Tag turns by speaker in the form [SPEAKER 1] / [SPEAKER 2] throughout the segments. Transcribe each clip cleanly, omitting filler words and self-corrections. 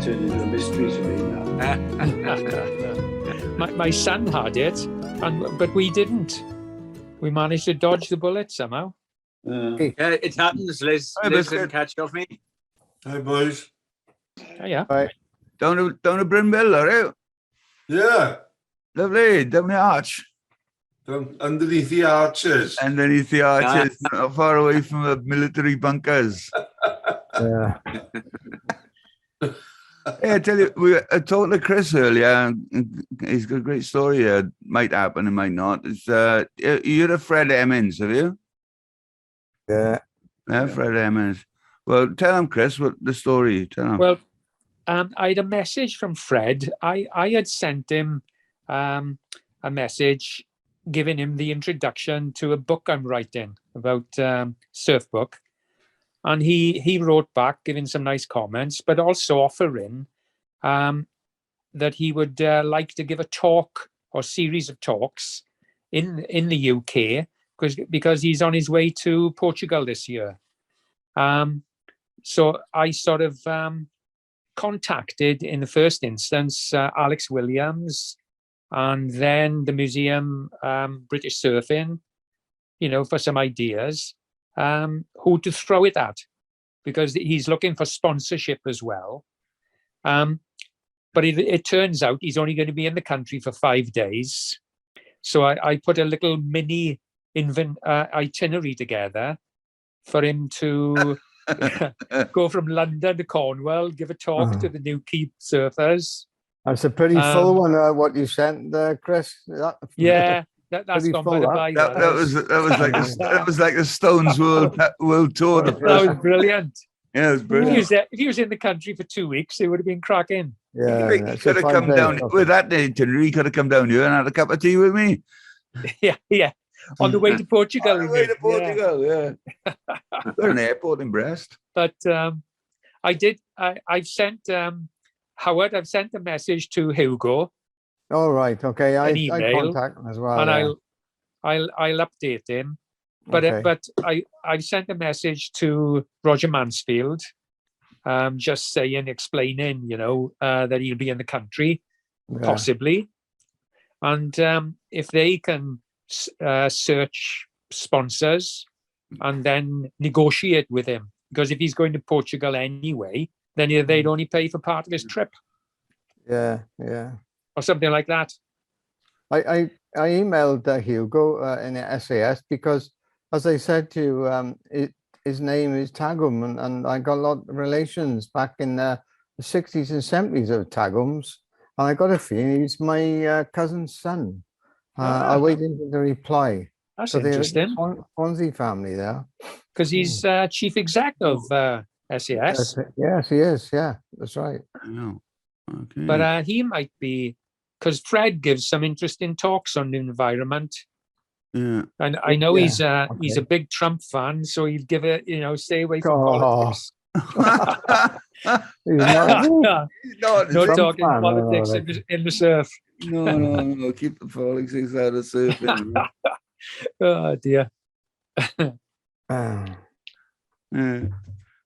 [SPEAKER 1] turned into a mystery to me now.
[SPEAKER 2] My son had it, but we didn't. We managed to dodge the bullet somehow.
[SPEAKER 1] Uh,
[SPEAKER 3] Yeah, it happens. Liz didn't catch off me.
[SPEAKER 4] Hi, boys.
[SPEAKER 2] Oh, yeah.
[SPEAKER 5] Right.
[SPEAKER 6] Down to Brynbill, are you?
[SPEAKER 4] Yeah.
[SPEAKER 6] Lovely, down the arch.
[SPEAKER 4] Down underneath the arches.
[SPEAKER 6] Underneath the arches, not far away from the military bunkers.
[SPEAKER 5] Yeah.
[SPEAKER 6] Hey, I tell you, we were talking to Chris earlier, and he's got a great story here. Might happen, it might not. It's, you're a Fred Hemmings, have you?
[SPEAKER 5] Yeah.
[SPEAKER 6] Yeah, Fred Hemmings. Well, tell him, Chris, what the story. Tell him.
[SPEAKER 2] Well, I had a message from Fred. I had sent him a message giving him the introduction to a book I'm writing about surf book. And he wrote back giving some nice comments, but also offering that he would like to give a talk or series of talks in the UK because he's on his way to Portugal this year. So I sort of contacted in the first instance Alex Williams and then the Museum British Surfing, for some ideas. Who to throw it at, because he's looking for sponsorship as well. But it turns out he's only going to be in the country for 5 days. So I put a little mini itinerary together for him to go from London to Cornwall, give a talk to the Newquay surfers.
[SPEAKER 5] That's a pretty full one, what you sent there, Chris.
[SPEAKER 2] Yeah. That's gone by the by.
[SPEAKER 6] That was like a Stones world tour.
[SPEAKER 2] That was brilliant.
[SPEAKER 6] Yeah, it was brilliant.
[SPEAKER 2] If he was in the country for 2 weeks, it would have been cracking.
[SPEAKER 5] Yeah,
[SPEAKER 6] he could have come down with that itinerary. He could have come down here and had a cup of tea with me.
[SPEAKER 2] Yeah. On the way to Portugal.
[SPEAKER 6] On the way to Portugal, yeah. Got an airport in Brest.
[SPEAKER 2] But I've sent Howard. I've sent a message to Hugo.
[SPEAKER 5] All right. Okay. I
[SPEAKER 2] email,
[SPEAKER 5] contact him as well.
[SPEAKER 2] And
[SPEAKER 5] yeah.
[SPEAKER 2] I'll update him. But
[SPEAKER 5] Okay.
[SPEAKER 2] but I sent a message to Roger Mansfield, just explaining, that he'll be in the country, possibly, and if they can search sponsors and then negotiate with him, because if he's going to Portugal anyway, then they'd only pay for part of his trip.
[SPEAKER 5] Yeah.
[SPEAKER 2] Or something like that.
[SPEAKER 5] I emailed Hugo in the SAS because, as I said to you, his name is Tagum, and I got a lot of relations back in the 60s and 70s of Tagums, and I got a feeling he's my cousin's son. I waited for the reply.
[SPEAKER 2] That's interesting.
[SPEAKER 5] Swansea family there.
[SPEAKER 2] Because he's chief exec of SAS.
[SPEAKER 5] Yes, he is. Yeah, that's right.
[SPEAKER 6] Oh, okay.
[SPEAKER 2] But he might be, because Fred gives some interesting talks on the environment.
[SPEAKER 6] Yeah.
[SPEAKER 2] And I know he's a big Trump fan, so he'd give it, stay away from politics.
[SPEAKER 5] He's not,
[SPEAKER 2] no talking
[SPEAKER 5] fan,
[SPEAKER 2] politics in the surf.
[SPEAKER 6] No. Keep the politics out of surfing.
[SPEAKER 2] Oh dear.
[SPEAKER 6] Yeah.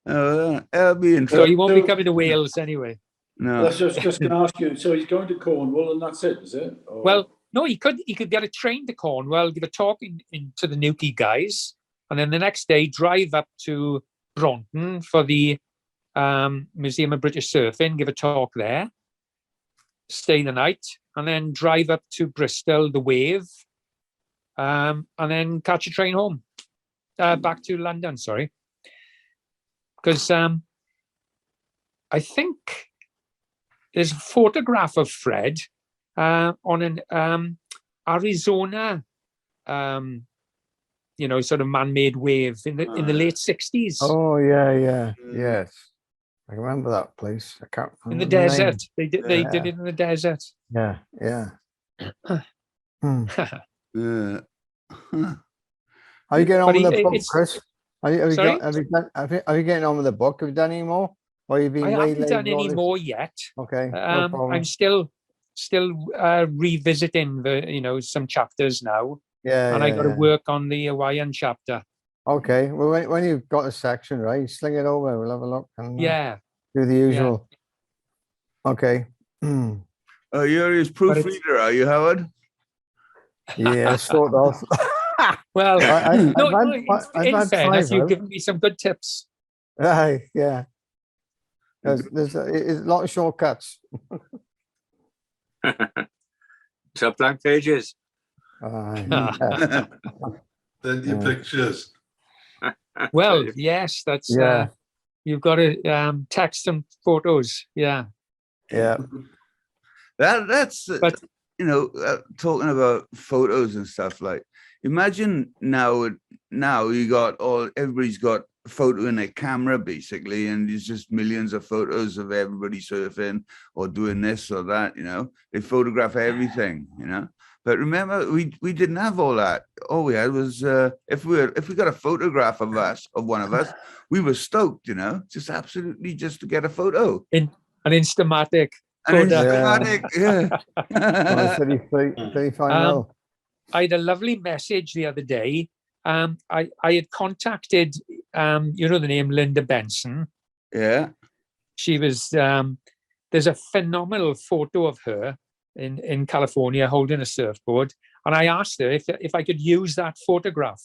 [SPEAKER 6] Oh, that'll be interesting.
[SPEAKER 2] So he won't be coming to Wales anyway.
[SPEAKER 6] No.
[SPEAKER 1] That's just going to ask you. So he's going to Cornwall, and that's it, is it? Or...
[SPEAKER 2] Well, no, he could get a train to Cornwall, give a talk to the Newquay guys, and then the next day drive up to Broughton for the Museum of British Surfing, give a talk there, stay the night, and then drive up to Bristol, the Wave, and then catch a train home, back to London, sorry. Because I think there's a photograph of Fred on an Arizona, sort of man-made wave in the late 60s.
[SPEAKER 5] Oh yeah, yes. I remember that place. I can't remember
[SPEAKER 2] in the
[SPEAKER 5] name.
[SPEAKER 2] desert. They did it in the desert.
[SPEAKER 5] Yeah.
[SPEAKER 6] Yeah.
[SPEAKER 5] Are you getting on
[SPEAKER 2] But
[SPEAKER 5] with the book, Chris? Are you getting on with the book? Have you done any more? Or have you been
[SPEAKER 2] I haven't
[SPEAKER 5] waylaid
[SPEAKER 2] done
[SPEAKER 5] with all
[SPEAKER 2] any
[SPEAKER 5] this?
[SPEAKER 2] more yet.
[SPEAKER 5] Okay. No problem.
[SPEAKER 2] I'm still revisiting the some chapters now, and I got to work on the Hawaiian chapter.
[SPEAKER 5] Okay. Well, when you've got a section, right, sling it over. We'll have a look and
[SPEAKER 2] Yeah.
[SPEAKER 5] do the usual. Okay.
[SPEAKER 6] You're his proofreader, are you, Howard?
[SPEAKER 5] Yeah, sort of.
[SPEAKER 2] Well,
[SPEAKER 5] I've
[SPEAKER 2] in
[SPEAKER 5] had
[SPEAKER 2] fairness,
[SPEAKER 5] 5
[SPEAKER 2] you've
[SPEAKER 5] out.
[SPEAKER 2] given me some good tips.
[SPEAKER 5] Aye, yeah. There's a lot of shortcuts.
[SPEAKER 3] So blank pages.
[SPEAKER 5] Aye,
[SPEAKER 2] Ah.
[SPEAKER 5] yeah.
[SPEAKER 4] Then your
[SPEAKER 5] Yeah.
[SPEAKER 4] pictures.
[SPEAKER 2] Well, yes, that's
[SPEAKER 5] Yeah.
[SPEAKER 2] you've got to text and photos. Yeah,
[SPEAKER 5] Yeah.
[SPEAKER 6] That's
[SPEAKER 2] but
[SPEAKER 6] talking about photos and stuff. Like, imagine now you got everybody's got a photo in their camera basically, and there's just millions of photos of everybody surfing or doing this or that. They photograph everything. But remember, we didn't have all that. All we had was if we got a photograph of one of us, we were stoked. Just absolutely just to get a photo.
[SPEAKER 2] in an Instamatic.
[SPEAKER 6] And it's
[SPEAKER 5] Yeah.
[SPEAKER 6] dramatic, yeah.
[SPEAKER 5] Well, 35 mil.
[SPEAKER 2] I had a lovely message the other day. I had contacted, the name Linda Benson.
[SPEAKER 6] Yeah.
[SPEAKER 2] She was, there's a phenomenal photo of her in California holding a surfboard. And I asked her if I could use that photograph.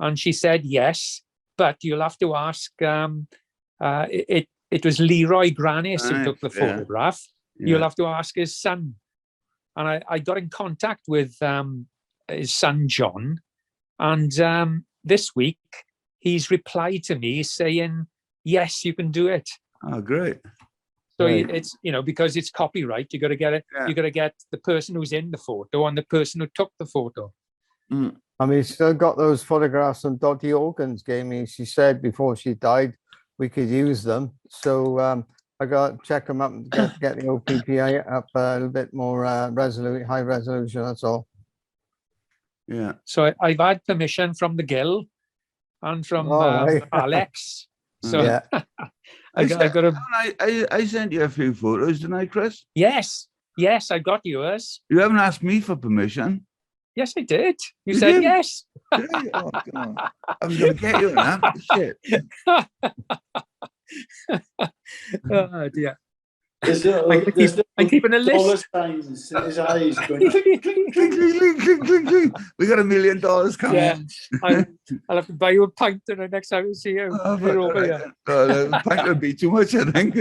[SPEAKER 2] And she said, yes, but you'll have to ask, it was Leroy Granis who took the photograph.
[SPEAKER 6] Yeah.
[SPEAKER 2] You'll have to ask his son. And I got in contact with his son, John. And this week, he's replied to me saying, yes, you can do it.
[SPEAKER 6] Oh, great.
[SPEAKER 2] So
[SPEAKER 5] Right.
[SPEAKER 2] it's, because it's copyright, you got to get it.
[SPEAKER 6] Yeah.
[SPEAKER 2] You got to get the person who's in the photo and the person who took the photo.
[SPEAKER 5] I mean, still got those photographs from Dottie Organs gave me. She said before she died, we could use them. So I got to check them up and get the OPPI up a little bit more high resolution. That's all.
[SPEAKER 6] Yeah.
[SPEAKER 2] So I've had permission from the Gill and from
[SPEAKER 5] right.
[SPEAKER 2] Alex. So
[SPEAKER 5] Yeah.
[SPEAKER 2] I got to.
[SPEAKER 6] I sent you a few photos, didn't I, Chris?
[SPEAKER 2] Yes, I got yours.
[SPEAKER 6] You haven't asked me for permission.
[SPEAKER 2] Yes, I did. You
[SPEAKER 6] You
[SPEAKER 2] said
[SPEAKER 6] did?
[SPEAKER 2] yes.
[SPEAKER 6] Did I? Oh, God. I was going to get you on that. Shit.
[SPEAKER 2] Oh dear.
[SPEAKER 1] I'm
[SPEAKER 2] keeping a list.
[SPEAKER 1] dollar signs in his eyes going.
[SPEAKER 6] Clink, clink, clink, clink, clink. We got $1 million coming.
[SPEAKER 2] Yeah, I'll have to buy you a pint the next time I see you.
[SPEAKER 6] Oh,
[SPEAKER 2] You're over here.
[SPEAKER 6] the pint would be too much, I think.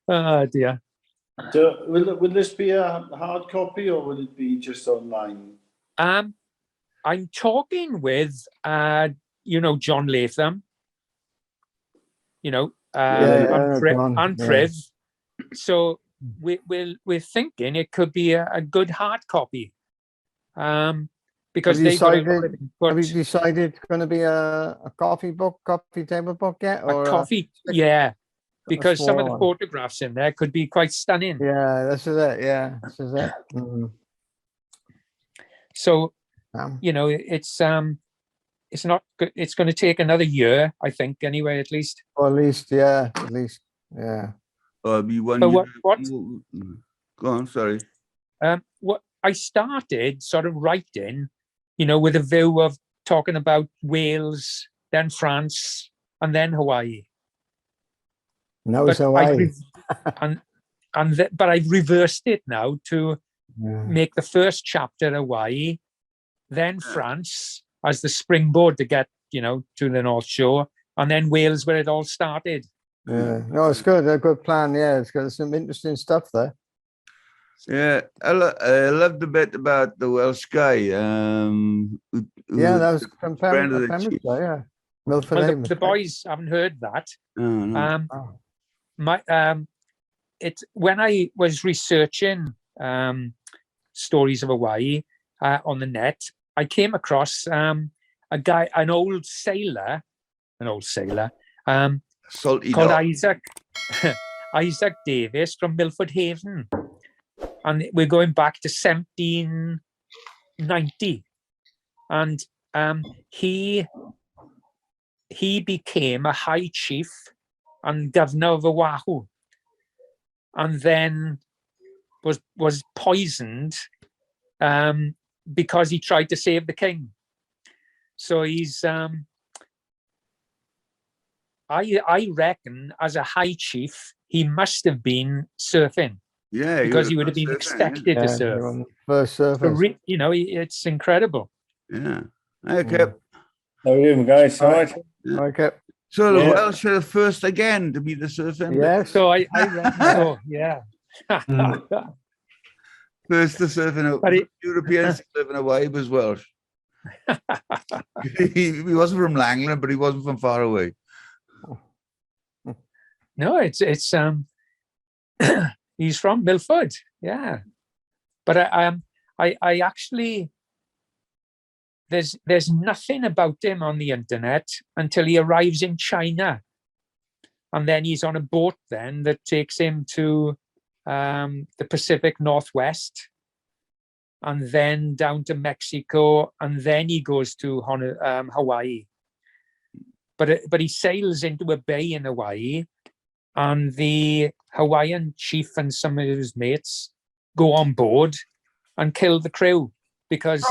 [SPEAKER 2] Oh dear.
[SPEAKER 1] So will this be a hard copy or will it be just online?
[SPEAKER 2] I'm talking with John Latham. And Priv. So we're thinking it could be a good hard copy. Because
[SPEAKER 5] Have you
[SPEAKER 2] they've got
[SPEAKER 5] decided- Have you decided it's going to be a coffee table book yet? Or
[SPEAKER 2] a coffee, yeah. Because some of the
[SPEAKER 5] small one?
[SPEAKER 2] photographs in there could be quite stunning.
[SPEAKER 5] Yeah, this is it. Yeah, this is it.
[SPEAKER 2] So
[SPEAKER 5] Um,
[SPEAKER 2] it's not good. It's going to take another year, I think. Anyway, at least.
[SPEAKER 5] or at least, yeah.
[SPEAKER 6] Or it'll be one
[SPEAKER 2] But
[SPEAKER 6] year.
[SPEAKER 2] what?
[SPEAKER 6] Go on, sorry.
[SPEAKER 2] What I started sort of writing, with a view of talking about Wales, then France, and then Hawaii.
[SPEAKER 5] No,
[SPEAKER 2] But
[SPEAKER 5] so
[SPEAKER 2] but I've reversed it now to
[SPEAKER 5] yeah.
[SPEAKER 2] make the first chapter Hawaii, then France as the springboard to get, to the North Shore, and then Wales where it all started.
[SPEAKER 5] Yeah, no, it's good. A good plan. Yeah, it's got some interesting stuff there.
[SPEAKER 6] Yeah, I loved the bit about the Welsh guy.
[SPEAKER 5] Yeah, that was from
[SPEAKER 6] friend of the
[SPEAKER 5] Pembrokeshire,
[SPEAKER 6] chief.
[SPEAKER 5] yeah. Milford
[SPEAKER 2] Well,
[SPEAKER 5] Haven.
[SPEAKER 2] the boys haven't heard that.
[SPEAKER 6] Oh, no.
[SPEAKER 5] Oh,
[SPEAKER 2] When I was researching stories of Hawaii on the net, I came across an old sailor
[SPEAKER 6] Salty
[SPEAKER 2] called
[SPEAKER 6] dog.
[SPEAKER 2] Isaac Davis from Milford Haven, and we're going back to 1790, and he became a high chief and governor of Oahu, and then was poisoned because he tried to save the king. So he's I reckon as a high chief he must have been surfing
[SPEAKER 6] Yeah,
[SPEAKER 2] because he would
[SPEAKER 6] would've
[SPEAKER 2] have been
[SPEAKER 6] gone surfing,
[SPEAKER 2] expected to
[SPEAKER 5] Yeah,
[SPEAKER 2] surf.
[SPEAKER 5] you're on the first
[SPEAKER 2] So
[SPEAKER 5] surface.
[SPEAKER 2] you know, it's incredible.
[SPEAKER 6] Yeah. Okay.
[SPEAKER 7] How are you guys? All right.
[SPEAKER 5] Okay.
[SPEAKER 6] So the
[SPEAKER 7] Yeah.
[SPEAKER 6] Welsh are the first again to be the surfing.
[SPEAKER 5] Yes.
[SPEAKER 2] So I reckon so, yeah.
[SPEAKER 6] First to surf in a
[SPEAKER 2] But it-
[SPEAKER 6] Europeans to surf in Hawaii was Welsh. he wasn't from Langland, but he wasn't from far away.
[SPEAKER 2] No, it's he's from Milford, yeah. But I actually there's nothing about him on the internet until he arrives in China, and then he's on a boat then that takes him to the Pacific Northwest, and then down to Mexico, and then he goes to Hawaii. But he sails into a bay in Hawaii, and the Hawaiian chief and some of his mates go on board and kill the crew because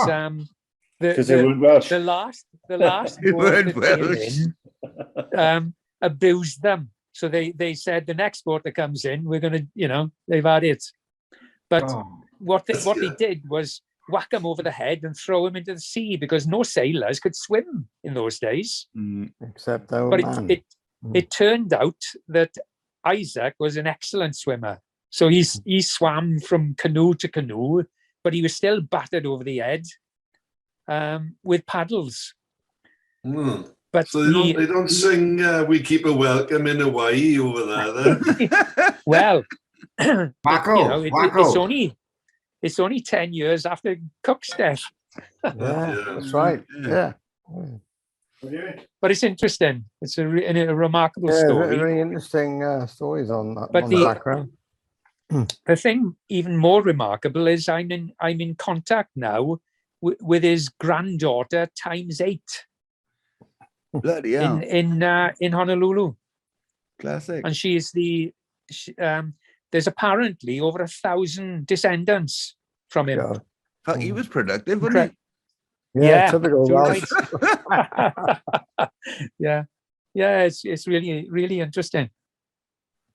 [SPEAKER 7] Because they weren't Welsh.
[SPEAKER 2] the last
[SPEAKER 6] They
[SPEAKER 2] boat
[SPEAKER 6] weren't
[SPEAKER 2] that came
[SPEAKER 6] Welsh.
[SPEAKER 2] in abused them. So they said the next boat that comes in, we're gonna, they've had it. But what they did was whack him over the head and throw him into the sea because no sailors could swim in those days.
[SPEAKER 5] Except that
[SPEAKER 2] But
[SPEAKER 5] man.
[SPEAKER 2] it turned out that Isaac was an excellent swimmer. So he swam from canoe to canoe, but he was still battered over the head with paddles. But
[SPEAKER 4] So they don't sing "We Keep a Welcome in Hawaii" over there, then?
[SPEAKER 2] well,
[SPEAKER 8] Wacko.
[SPEAKER 2] it's only 10 years after Cook's death.
[SPEAKER 5] Yeah, that's right. Yeah.
[SPEAKER 2] But it's interesting. It's a remarkable
[SPEAKER 5] Yeah,
[SPEAKER 2] story.
[SPEAKER 5] very interesting stories on that
[SPEAKER 2] But
[SPEAKER 5] on the background.
[SPEAKER 2] The thing even more remarkable is I'm in contact now with his granddaughter ×8
[SPEAKER 6] Bloody hell.
[SPEAKER 2] in Honolulu,
[SPEAKER 6] Classic.
[SPEAKER 2] and there's apparently over 1,000 descendants from him.
[SPEAKER 5] God.
[SPEAKER 6] Fuck, he was productive, wasn't
[SPEAKER 5] Yeah,
[SPEAKER 2] Yeah,
[SPEAKER 5] typical
[SPEAKER 2] you're
[SPEAKER 5] Welsh.
[SPEAKER 2] yeah, it's really, really interesting.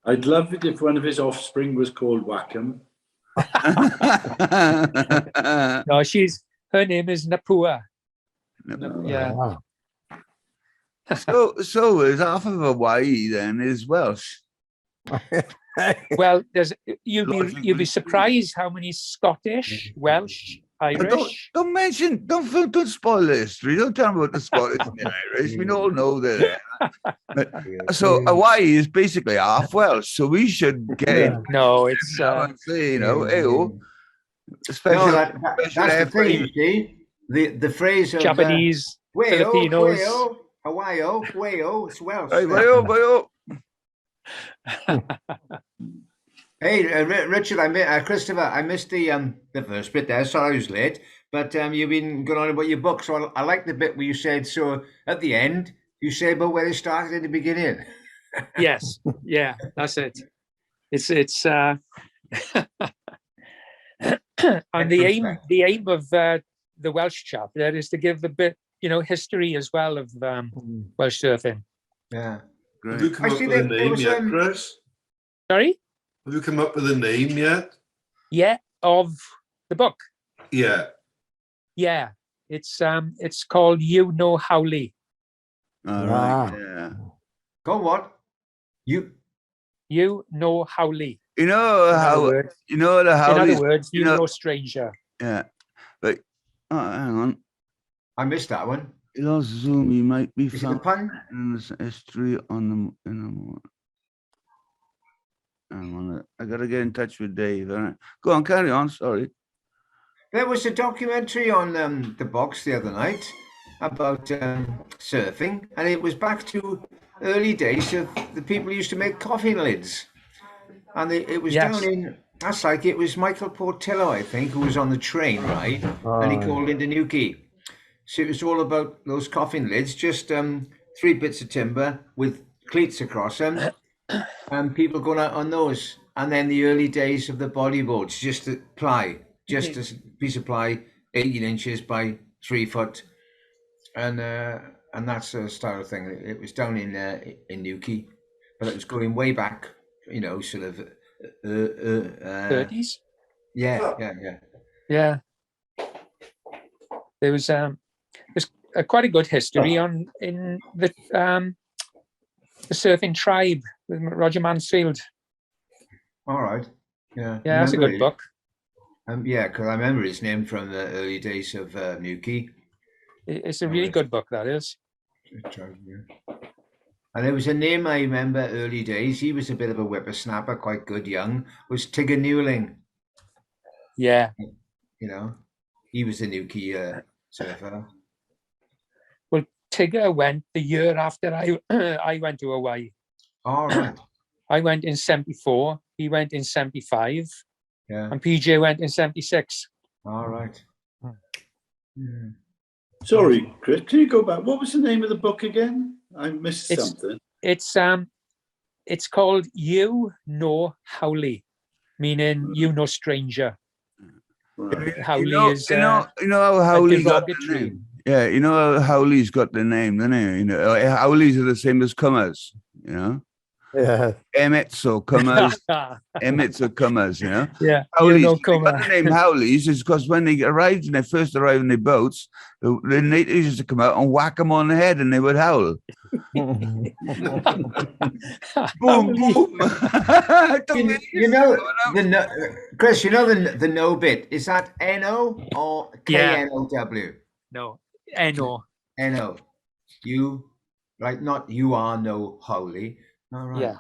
[SPEAKER 1] I'd love it if one of his offspring was called Wackham.
[SPEAKER 6] he?
[SPEAKER 2] No, her name is Napua.
[SPEAKER 1] No.
[SPEAKER 2] Yeah.
[SPEAKER 5] Wow.
[SPEAKER 6] So is half of Hawaii then is Welsh?
[SPEAKER 2] Well, you'll
[SPEAKER 6] Logically
[SPEAKER 2] be surprised how many Scottish, Welsh, Irish.
[SPEAKER 6] Don't spoil the history. Don't tell me about the Scottish and the Irish. We all know that. So Hawaii is basically half Welsh. So we should get it.
[SPEAKER 2] No, it's
[SPEAKER 6] And say,
[SPEAKER 8] No,
[SPEAKER 6] especially,
[SPEAKER 8] that's the thing, you see. The phrase of
[SPEAKER 2] Japanese,
[SPEAKER 8] Wayo,
[SPEAKER 2] Filipinos.
[SPEAKER 8] Wayo, Hawaii, Wayo, it's Welsh.
[SPEAKER 6] Hey, bye-oh.
[SPEAKER 8] Hey, Richard, Christopher, I missed the first bit there. Sorry I was late, but you've been going on about your book, so I like the bit where you said, so at the end, you say about where it started in the beginning.
[SPEAKER 2] Yes, yeah, that's it. It's and the aim of the Welsh chapter is to give a bit, history as well of Welsh surfing.
[SPEAKER 8] Yeah.
[SPEAKER 4] Have you
[SPEAKER 6] Great.
[SPEAKER 4] come up
[SPEAKER 8] Actually,
[SPEAKER 4] with a
[SPEAKER 8] there
[SPEAKER 4] name
[SPEAKER 8] was,
[SPEAKER 4] yet, Chris?
[SPEAKER 2] Sorry?
[SPEAKER 4] Have you come up with a name yet?
[SPEAKER 2] Yeah, of the book.
[SPEAKER 4] Yeah.
[SPEAKER 2] Yeah, it's called You Know Howley.
[SPEAKER 6] All
[SPEAKER 5] Wow.
[SPEAKER 6] right. Yeah.
[SPEAKER 8] Go what? You
[SPEAKER 2] Know Howley.
[SPEAKER 6] You know
[SPEAKER 2] In other
[SPEAKER 6] how
[SPEAKER 2] words,
[SPEAKER 6] you know the how
[SPEAKER 2] in other words,
[SPEAKER 6] you
[SPEAKER 2] you
[SPEAKER 6] know-
[SPEAKER 2] know stranger.
[SPEAKER 6] yeah, but hang on.
[SPEAKER 8] I missed that one.
[SPEAKER 6] He lost Zoom. He might be
[SPEAKER 8] Is it the
[SPEAKER 6] found
[SPEAKER 8] pun?
[SPEAKER 6] in this history on the in a moment. Hang on. I gotta get in touch with Dave. All right. Go on, carry on. Sorry.
[SPEAKER 8] There was a documentary on the box the other night about surfing, and it was back to early days of the people who used to make coffin lids. And it was
[SPEAKER 2] Yes.
[SPEAKER 8] down in, that's like, it was Michael Portillo, I think, who was on the train, right? And he called into Newquay. So it was all about those coffin lids, just 3 bits of timber with cleats across them, and people going out on those. And then the early days of the bodyboards, just a ply, just a piece of ply, 18 inches by 3 foot, and that's a style thing. It was down in Newquay, but it was going way back you know, sort of
[SPEAKER 2] 30s.
[SPEAKER 8] Yeah.
[SPEAKER 2] There's quite a good history in the Surfing Tribe with Roger Mansfield.
[SPEAKER 8] All right. Yeah.
[SPEAKER 2] Yeah, that's a good book.
[SPEAKER 8] Yeah, because I remember his name from the early days of Newquay.
[SPEAKER 2] It's a really good book, that is.
[SPEAKER 8] And there was a name I remember early days. He was a bit of a whippersnapper, quite good young, was Tigger Newling.
[SPEAKER 2] Yeah.
[SPEAKER 8] You know, he was a Newquay surfer.
[SPEAKER 2] Well, Tigger went the year after I went to Hawaii.
[SPEAKER 8] All right.
[SPEAKER 2] I went in 74. He went in 75.
[SPEAKER 8] Yeah.
[SPEAKER 2] And PJ went in 76.
[SPEAKER 8] All right.
[SPEAKER 1] Mm. Sorry, Chris, can you go back? What was the name of the book again? I missed something.
[SPEAKER 2] It's called You Know Howley, meaning you know stranger.
[SPEAKER 1] Right.
[SPEAKER 2] Howley is
[SPEAKER 6] you know how Howley got the
[SPEAKER 2] derogatory.
[SPEAKER 6] name. Yeah, you know how Howley's got the name, don't you? You know, Howleys are the same as Cummers, you know.
[SPEAKER 5] Yeah.
[SPEAKER 6] Emmets or Cummers, Emmets or Cummers, you know.
[SPEAKER 2] Yeah,
[SPEAKER 6] Howleys.
[SPEAKER 2] you know
[SPEAKER 6] They got the name Howleys is because when they first arrived in their boats, the natives used to come out and whack them on the head, and they would howl. Boom, boom.
[SPEAKER 8] You know, Chris, you know the no bit. Is that N-O or K-N-O-W?
[SPEAKER 2] No, N-O.
[SPEAKER 8] N-O. You, right, not you are no holy. All right.
[SPEAKER 2] Yeah.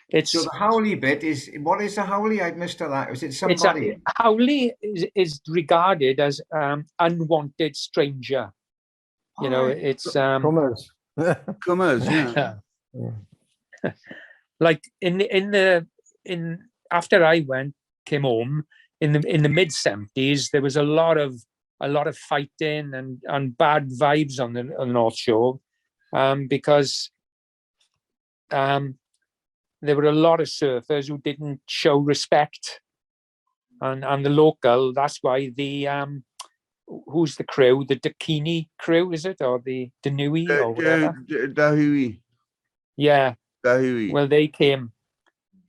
[SPEAKER 2] It's,
[SPEAKER 8] so the Howley bit is, what is the Howley? I'd missed that. Was it somebody?
[SPEAKER 2] Howley is regarded as unwanted stranger. You know, it's
[SPEAKER 5] Cummers.
[SPEAKER 6] Cummers, yeah.
[SPEAKER 2] Like in after I came home in the mid 70s, there was a lot of fighting and bad vibes on the North Shore, because there were a lot of surfers who didn't show respect, and the local. That's why the who's the crew? The Dakini crew, is it, or the Danui or whatever?
[SPEAKER 6] Dahui.
[SPEAKER 2] Yeah.
[SPEAKER 6] Dahui.
[SPEAKER 2] Well, they came.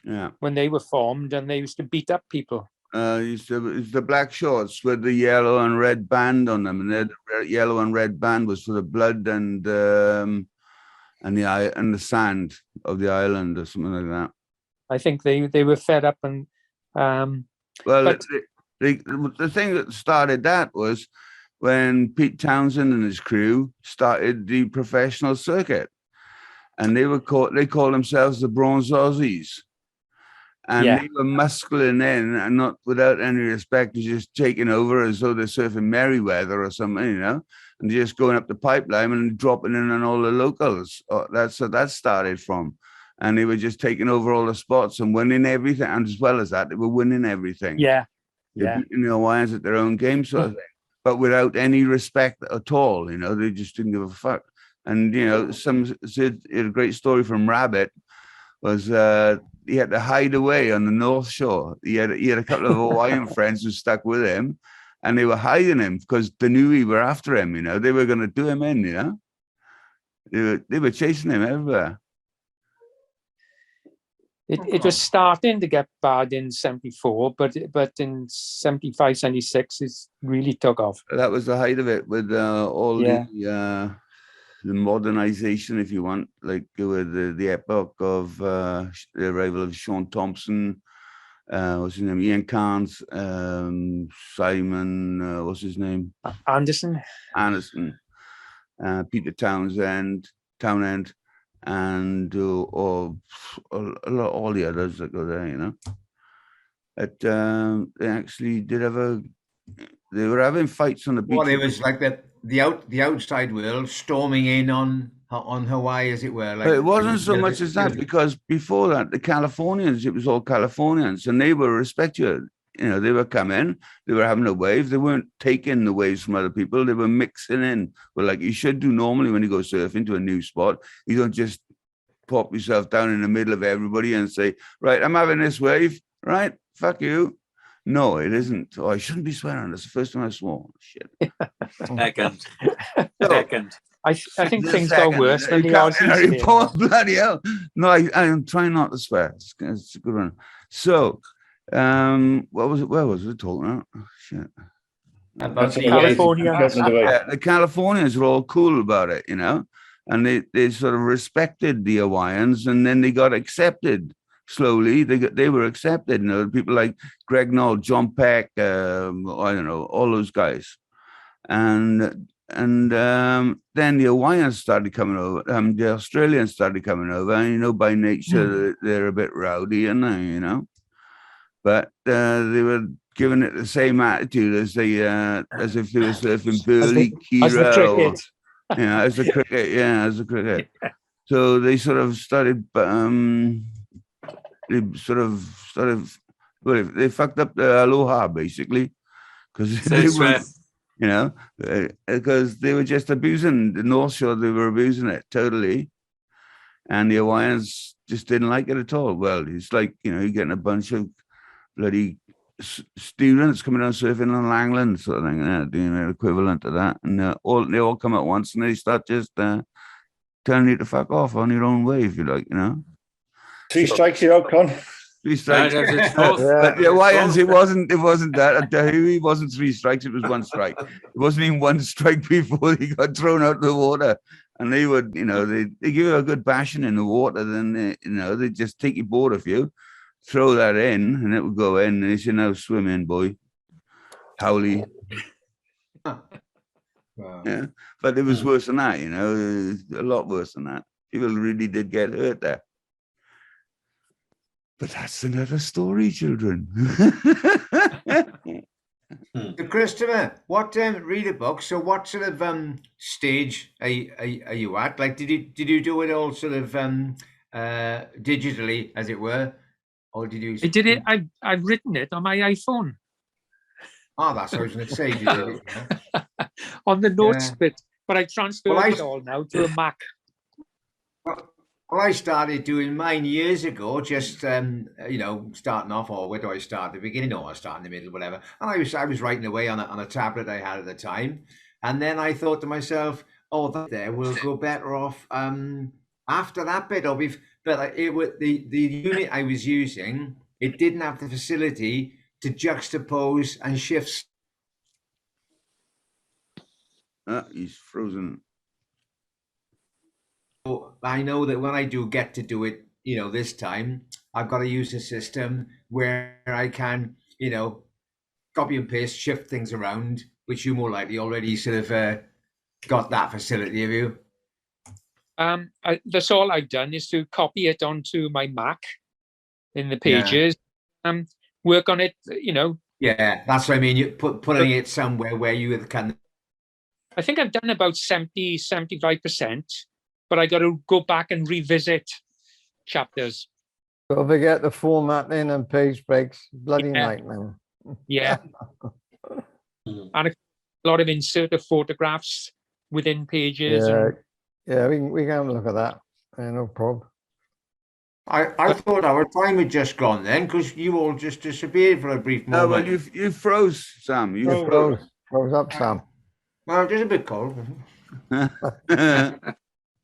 [SPEAKER 6] Yeah.
[SPEAKER 2] When they were formed, and they used to beat up people.
[SPEAKER 6] It's the black shorts with the yellow and red band on them, and the yellow and red band was for the blood and the sand of the island or something like that.
[SPEAKER 2] I think they were fed up and.
[SPEAKER 6] The thing that started that was when Pete Townsend and his crew started the professional circuit, and they called themselves the Bronze Aussies. And they were muscling in and not without any respect, just taking over as though they're surfing Merriweather or something, you know, and just going up the pipeline and dropping in on all the locals. That's where that started from. And they were just taking over all the spots and winning everything. And as well as that, they were winning everything.
[SPEAKER 2] Yeah.
[SPEAKER 6] They're beating the Hawaiians at their own game sort of thing, but without any respect at all, you know, they just didn't give a fuck. And, you know, a great story from Rabbit was he had to hide away on the North Shore. He had a couple of Hawaiian friends who stuck with him, and they were hiding him because the Nui were after him, you know. They were going to do him in, you know. They were chasing him everywhere.
[SPEAKER 2] It was starting to get bad in 74, but in 75, 76, it really took off.
[SPEAKER 6] That was the height of it with all the modernization, if you want, like with the epoch of the arrival of Sean Thompson, what's his name, Ian Carnes, Simon, what's his name?
[SPEAKER 2] Anderson,
[SPEAKER 6] Peter Townend, and all the others that go there, you know. They actually did they were having fights on the beach.
[SPEAKER 8] Well, it was like the outside world storming in on Hawaii, as it were. Like,
[SPEAKER 6] it wasn't so much as that, because before that, the Californians, it was all Californians, and they were respected. You know, they were coming, they were having a wave. They weren't taking the waves from other people. They were mixing in. But like you should do normally when you go surfing to a new spot, you don't just pop yourself down in the middle of everybody and say, right, I'm having this wave, right? Fuck you. No, it isn't. Oh, I shouldn't be swearing. That's the first time I swore. Shit.
[SPEAKER 3] Second.
[SPEAKER 2] I think
[SPEAKER 6] Just a
[SPEAKER 2] things got
[SPEAKER 6] second.
[SPEAKER 2] worse than
[SPEAKER 6] You
[SPEAKER 2] the
[SPEAKER 6] can't-
[SPEAKER 2] Aussie
[SPEAKER 6] Harry
[SPEAKER 2] scale.
[SPEAKER 6] Potter, bloody hell. No, I'm trying not to swear. It's a good one. So, what was it? Where was it talking about? Oh, shit.
[SPEAKER 8] About
[SPEAKER 7] That's
[SPEAKER 8] the,
[SPEAKER 7] the way.
[SPEAKER 2] California.
[SPEAKER 7] That's the way.
[SPEAKER 6] Yeah, the Californians were all cool about it, you know, and they sort of respected the Hawaiians, and then they got accepted slowly. They were accepted, you know, people like Greg Knoll, John Peck, I don't know, all those guys, and then the Hawaiians started coming over, the Australians started coming over, and you know, by nature they're a bit rowdy, and you know, but they were giving it the same attitude as they as if they were surfing Burley,
[SPEAKER 2] As the
[SPEAKER 6] Kira, or
[SPEAKER 2] cricket.
[SPEAKER 6] yeah, as a cricket, yeah, as a cricket. So they sort of started, well, they fucked up the Aloha basically, because they were, you know, because they were just abusing the North Shore. They were abusing it totally, and the Hawaiians just didn't like it at all. Well, it's like, you know, you're getting a bunch of bloody students coming down surfing on Langland, sort of thing, doing an equivalent to that, and they all come at once, and they start just telling you to fuck off on your own way, if you like, you know.
[SPEAKER 7] 3 strikes, you're out, Con.
[SPEAKER 6] 3 strikes.
[SPEAKER 3] It's both.
[SPEAKER 6] But the Hawaiians, it wasn't that. I tell you, it wasn't 3 strikes, it was 1 strike. It wasn't even 1 strike before he got thrown out of the water. And they would, you know, they give you a good bashing in the water, then they, you know, they just take your board off you, throw that in, and it would go in, and they said, now swim in, boy. Howley.
[SPEAKER 8] Wow.
[SPEAKER 6] Yeah. But it was worse than that, you know, a lot worse than that. People really did get hurt there. But that's another story, children.
[SPEAKER 8] So Christopher, what read a book? So what sort of stage are you at? Like, did you do it all sort of digitally, as it were, or did you?
[SPEAKER 2] I did it. I've written it on my iPhone
[SPEAKER 8] Oh, that's what I was going to say. You did it, yeah.
[SPEAKER 2] on the notes
[SPEAKER 8] Yeah.
[SPEAKER 2] bit, but I transferred
[SPEAKER 8] Well,
[SPEAKER 2] it all now to a Mac.
[SPEAKER 8] Well, I started doing mine years ago, just you know, starting off, or where do I start? The beginning, or I start in the middle, whatever. And I was writing away on a tablet I had at the time, and then I thought to myself, oh, that there will go better off after that bit, but it was the unit I was using. It didn't have the facility to juxtapose and shift.
[SPEAKER 6] He's frozen.
[SPEAKER 8] So I know that when I do get to do it, you know, this time I've got to use a system where I can, you know, copy and paste, shift things around, which you more likely already sort of got that facility, have you?
[SPEAKER 2] That's all I've done is to copy it onto my Mac in the pages, work on it, you know.
[SPEAKER 8] Yeah, that's what I mean. You putting it somewhere where you can.
[SPEAKER 2] I think I've done about 75%, but I got to go back and revisit chapters.
[SPEAKER 5] Don't forget the formatting and page breaks. Bloody
[SPEAKER 2] Yeah.
[SPEAKER 5] nightmare.
[SPEAKER 2] Yeah. And a lot of insert of photographs within pages.
[SPEAKER 5] Yeah, yeah, we can have a look at that. Yeah, no problem.
[SPEAKER 8] I thought our time had just gone then, because you all just disappeared for a brief
[SPEAKER 6] No,
[SPEAKER 8] moment.
[SPEAKER 6] but you froze, Sam. You
[SPEAKER 5] You
[SPEAKER 6] froze.
[SPEAKER 5] froze up, Sam.
[SPEAKER 8] Well, just a bit cold.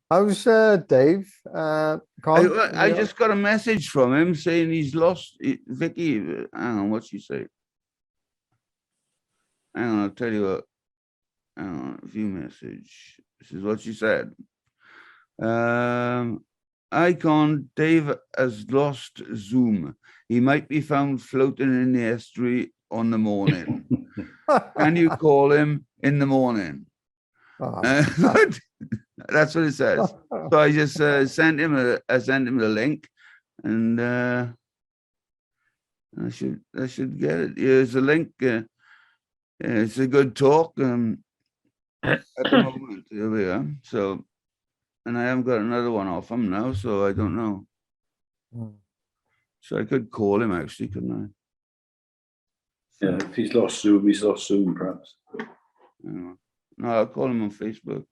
[SPEAKER 5] How's Dave?
[SPEAKER 6] I just got a message from him saying he's lost. Vicky, hang on, what's she say? Hang on, I'll tell you what. Hang on, view message. This is what she said. Icon, Dave has lost Zoom. He might be found floating in the estuary on the morning. Can you call him in the morning?
[SPEAKER 5] Oh,
[SPEAKER 6] That's what it says. So I just sent him the link, and I should get it. Here's a link. It's a good talk. At the moment, here we are. So, and I haven't got another one off him now, so I don't know. So I could call him actually, couldn't I?
[SPEAKER 1] Yeah, if he's lost Zoom, he's lost Zoom, perhaps.
[SPEAKER 6] No, I'll call him on Facebook.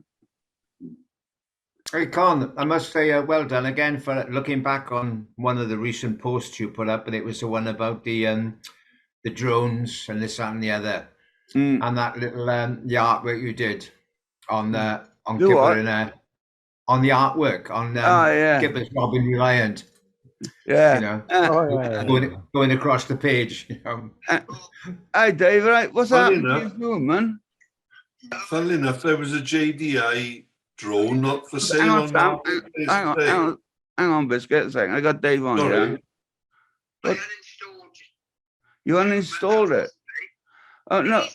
[SPEAKER 8] Hey, Con, I must say, well done again for looking back on one of the recent posts you put up, and it was the one about the drones and this, that, and the other, and that little the artwork you did on on
[SPEAKER 6] Do
[SPEAKER 8] Kipper
[SPEAKER 6] what?
[SPEAKER 8] and on the artwork on
[SPEAKER 6] Oh, yeah.
[SPEAKER 8] Kipper's Robin Reliant.
[SPEAKER 6] Yeah.
[SPEAKER 8] You know,
[SPEAKER 5] Oh, yeah, yeah.
[SPEAKER 8] going across the page. You know.
[SPEAKER 6] Hi, Dave. Right, what's
[SPEAKER 4] Funny
[SPEAKER 6] happening
[SPEAKER 4] enough.
[SPEAKER 6] to you doing, man?
[SPEAKER 4] Funnily enough, there was a JDI drone not for
[SPEAKER 6] Hang
[SPEAKER 4] sale
[SPEAKER 6] on,
[SPEAKER 4] on
[SPEAKER 6] Sam.
[SPEAKER 4] Marketplace
[SPEAKER 6] Hang on,
[SPEAKER 4] today.
[SPEAKER 6] hang on, Biscuit. A second. I got Dave on
[SPEAKER 4] Sorry.
[SPEAKER 6] here. What? You uninstalled it? Oh, no.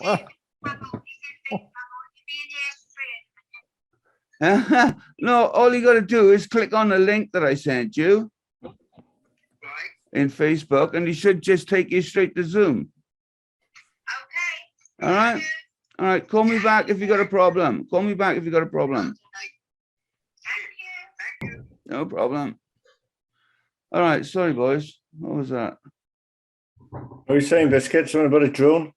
[SPEAKER 6] No, all you got to do is click on the link that I sent you in Facebook, and you should just take you straight to Zoom. Okay. All right. All right. Call me back if you got a problem. Call me back if you got a problem. No problem. All right. Sorry, boys. What was that?
[SPEAKER 7] What are you saying, Biscuit? Something about a drone?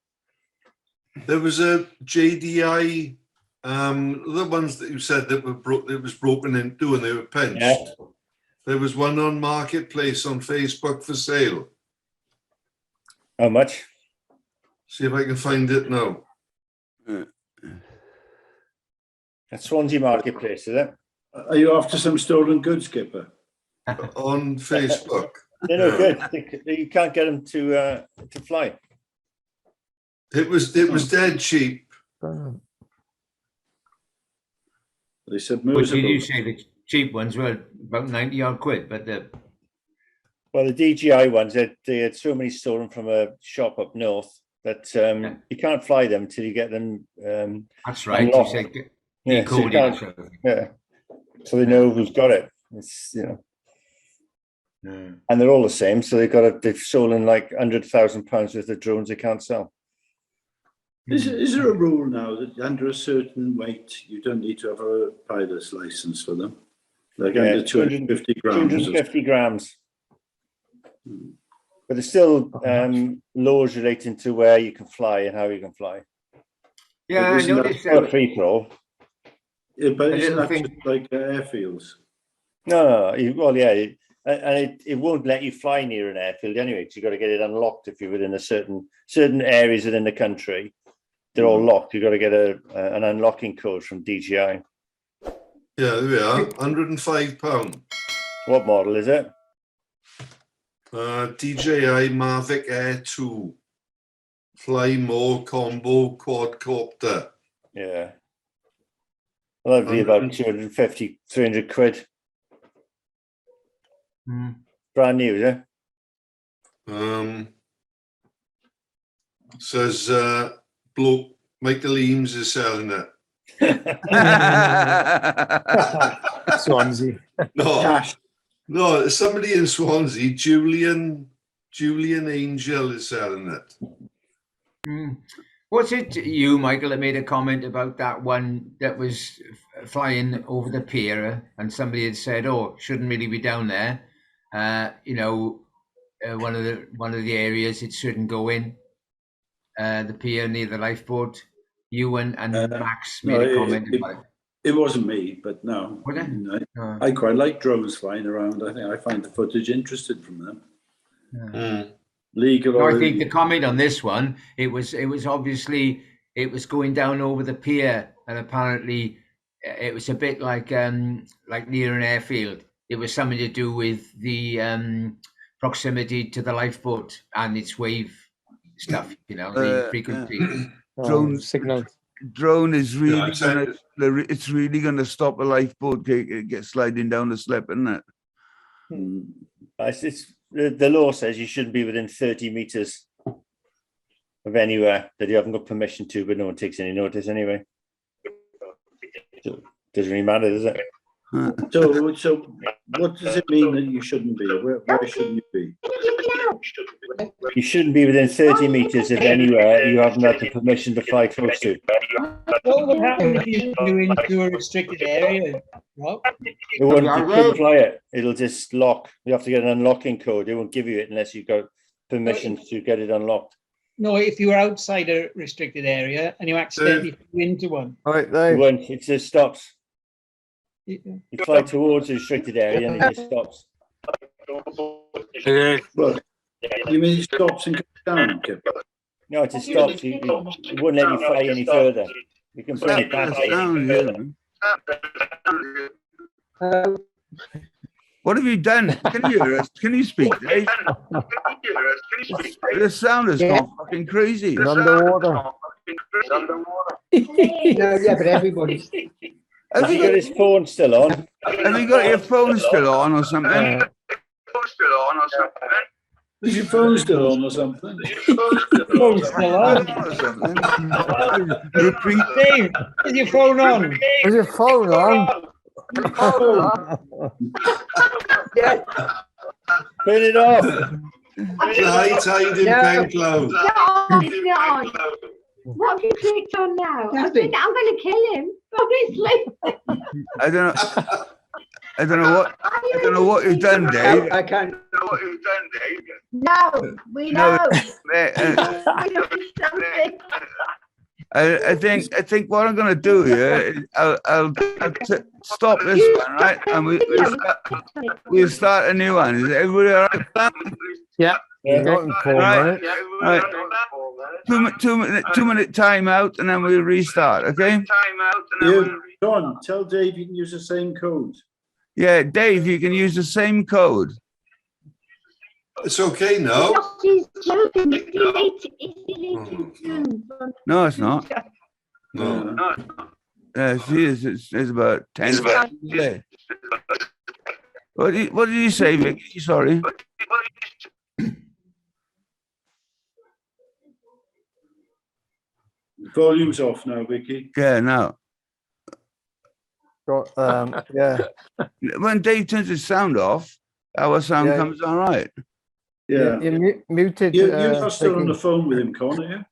[SPEAKER 4] There was a JDI, the ones that you said that were it was broken into and they were pinched.
[SPEAKER 7] Yeah.
[SPEAKER 4] There was one on Marketplace on Facebook for sale.
[SPEAKER 7] How much?
[SPEAKER 4] See if I can find it now.
[SPEAKER 7] At Swansea Marketplace, is it?
[SPEAKER 1] Are you after some stolen goods, Skipper?
[SPEAKER 4] On Facebook.
[SPEAKER 7] They're no good. You can't get them to fly.
[SPEAKER 4] It was dead cheap.
[SPEAKER 1] They said
[SPEAKER 8] What did you
[SPEAKER 1] movable.
[SPEAKER 8] say? The cheap ones were about 90 odd quid, but
[SPEAKER 7] Well, the DJI ones, they had so many stolen from a shop up north that you can't fly them till you get them.
[SPEAKER 8] that's right. You
[SPEAKER 7] Unlocked.
[SPEAKER 8] said
[SPEAKER 7] Yeah, so you
[SPEAKER 8] decoded
[SPEAKER 7] can't-
[SPEAKER 8] or something.
[SPEAKER 7] yeah, so they know who's got it. It's
[SPEAKER 8] Mm.
[SPEAKER 7] and they're all the same. So they've stolen like £100,000 worth of drones they can't sell.
[SPEAKER 1] Is there a rule now that under a certain weight you don't need to have a pilot's license for them? Like
[SPEAKER 7] Yeah,
[SPEAKER 1] under 250 grams?
[SPEAKER 7] 250 grams. But there's still laws relating to where you can fly and how you can fly.
[SPEAKER 8] Yeah, I
[SPEAKER 1] Isn't that
[SPEAKER 8] noticed
[SPEAKER 7] Not a
[SPEAKER 8] that.
[SPEAKER 7] free for all.
[SPEAKER 1] Yeah, but
[SPEAKER 8] I
[SPEAKER 1] isn't
[SPEAKER 8] didn't
[SPEAKER 1] that
[SPEAKER 8] think-
[SPEAKER 1] just like airfields?
[SPEAKER 7] No. Well, yeah, and it won't let you fly near an airfield anyway. Because you've got to get it unlocked if you're within a certain areas within the country. They're all locked. You've got to get an unlocking code from DJI.
[SPEAKER 4] Yeah, there we are. £105.
[SPEAKER 7] What model is it?
[SPEAKER 4] DJI Mavic Air 2. Fly more combo quadcopter.
[SPEAKER 7] Yeah. Well, that'd be about 250, 300 quid.
[SPEAKER 8] Mm.
[SPEAKER 7] Brand new, is it?
[SPEAKER 4] Says bloke Michael Eames is selling it.
[SPEAKER 2] Swansea.
[SPEAKER 4] No,
[SPEAKER 1] Cash.
[SPEAKER 4] no, somebody in Swansea, Julian Angel is selling it.
[SPEAKER 8] Mm. Was it you, Michael, that made a comment about that one that was flying over the pier, and somebody had said, "Oh, shouldn't really be down there." One of the areas it shouldn't go in. The pier near the lifeboat. You and Max made a comment about it.
[SPEAKER 1] It wasn't me, but no.
[SPEAKER 8] Was it?
[SPEAKER 1] I quite like drones flying around. I find the footage interesting from them. Legal
[SPEAKER 8] No,
[SPEAKER 1] or
[SPEAKER 8] I think the comment on this one, it was obviously it was going down over the pier, and apparently it was a bit like near an airfield. It was something to do with the proximity to the lifeboat and its wave stuff, the frequency.
[SPEAKER 6] Drone
[SPEAKER 2] signal.
[SPEAKER 6] Drone is really
[SPEAKER 4] Yeah,
[SPEAKER 6] gonna. It's really gonna stop a lifeboat get sliding down the slip, isn't it?
[SPEAKER 7] The law says you shouldn't be within 30 meters of anywhere that you haven't got permission to, but no one takes any notice anyway. So, doesn't really matter, does it?
[SPEAKER 1] So what does it mean that you shouldn't be? Where shouldn't you be?
[SPEAKER 7] You shouldn't be within 30 meters of anywhere you haven't had the permission to fly close to.
[SPEAKER 9] What would happen if you flew into a restricted area, Rob?
[SPEAKER 7] It won't, you couldn't fly it. It'll just lock. You have to get an unlocking code. They won't give you it unless you've got permission to get it unlocked.
[SPEAKER 9] No, if you were outside a restricted area and you accidentally flew into one.
[SPEAKER 5] All right,
[SPEAKER 7] It
[SPEAKER 5] Dave.
[SPEAKER 7] won't. It just stops.
[SPEAKER 9] You-
[SPEAKER 7] You fly towards a restricted area and it just stops.
[SPEAKER 1] Well, you mean it stops and goes down, Kip?
[SPEAKER 7] No, it just stops. It won't let you fly any further. You can bring it back.
[SPEAKER 6] Sound, yeah. What have you done? Can you hear us? Can you speak, Dave? The sound has gone fucking crazy.
[SPEAKER 5] It's underwater.
[SPEAKER 9] No, yeah, but everybody's.
[SPEAKER 7] Has he got his phone still on?
[SPEAKER 6] Have you got your phone still on or something?
[SPEAKER 1] Is your phone still on or something?
[SPEAKER 9] Phone's still on.
[SPEAKER 6] Repeat.
[SPEAKER 9] Dave, is your phone on?
[SPEAKER 5] Is your phone on?
[SPEAKER 9] Yeah.
[SPEAKER 7] Turn it off.
[SPEAKER 4] It's a high tide in Pencloud.
[SPEAKER 10] What have you clicked on now? I
[SPEAKER 9] Nothing.
[SPEAKER 10] think I'm going to kill him, obviously.
[SPEAKER 6] I don't know what you've done, Dave.
[SPEAKER 9] I can't.
[SPEAKER 10] No, we know.
[SPEAKER 6] I think what I'm going to do here is I'll stop this one, right? And we'll start a new one. Is everybody all right?
[SPEAKER 2] Yeah.
[SPEAKER 5] You got in 4 minutes.
[SPEAKER 6] Right. 2 minute time out, and then we'll restart. Okay?
[SPEAKER 1] Go on, tell Dave you can use the same code.
[SPEAKER 6] Yeah, Dave, you can use the same code.
[SPEAKER 4] It's okay now.
[SPEAKER 10] He's joking. It's deleted Zoom.
[SPEAKER 6] No, it's not.
[SPEAKER 4] No.
[SPEAKER 6] See, it's about 10. What did you say, Vicky? Sorry.
[SPEAKER 1] Volume's off now, Vicky.
[SPEAKER 6] Yeah, now.
[SPEAKER 5] Yeah.
[SPEAKER 6] When Dave turns his sound off, our sound
[SPEAKER 5] Yeah.
[SPEAKER 6] comes all right.
[SPEAKER 1] Yeah.
[SPEAKER 5] You muted.
[SPEAKER 1] You're still on
[SPEAKER 5] Vicky.
[SPEAKER 1] the phone with him, Con, are you?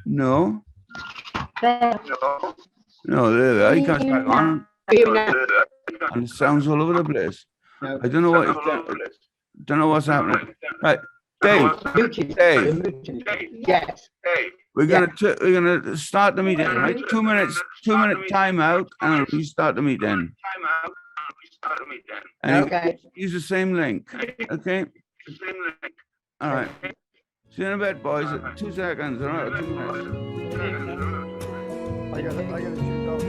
[SPEAKER 6] No.
[SPEAKER 10] There.
[SPEAKER 6] No, there, he comes back on. And it sounds all over the place.
[SPEAKER 9] No.
[SPEAKER 6] I don't know what don't know what's happening. Right, Dave. Dave,
[SPEAKER 9] Yes.
[SPEAKER 6] we're gonna start the meeting, right? 2 minute timeout, and I'll restart the meeting. And
[SPEAKER 9] Okay.
[SPEAKER 6] use the same link. Okay. All right. See you in a bit, boys. 2 seconds. All right. 2 minutes.
[SPEAKER 5] I gotta shoot off.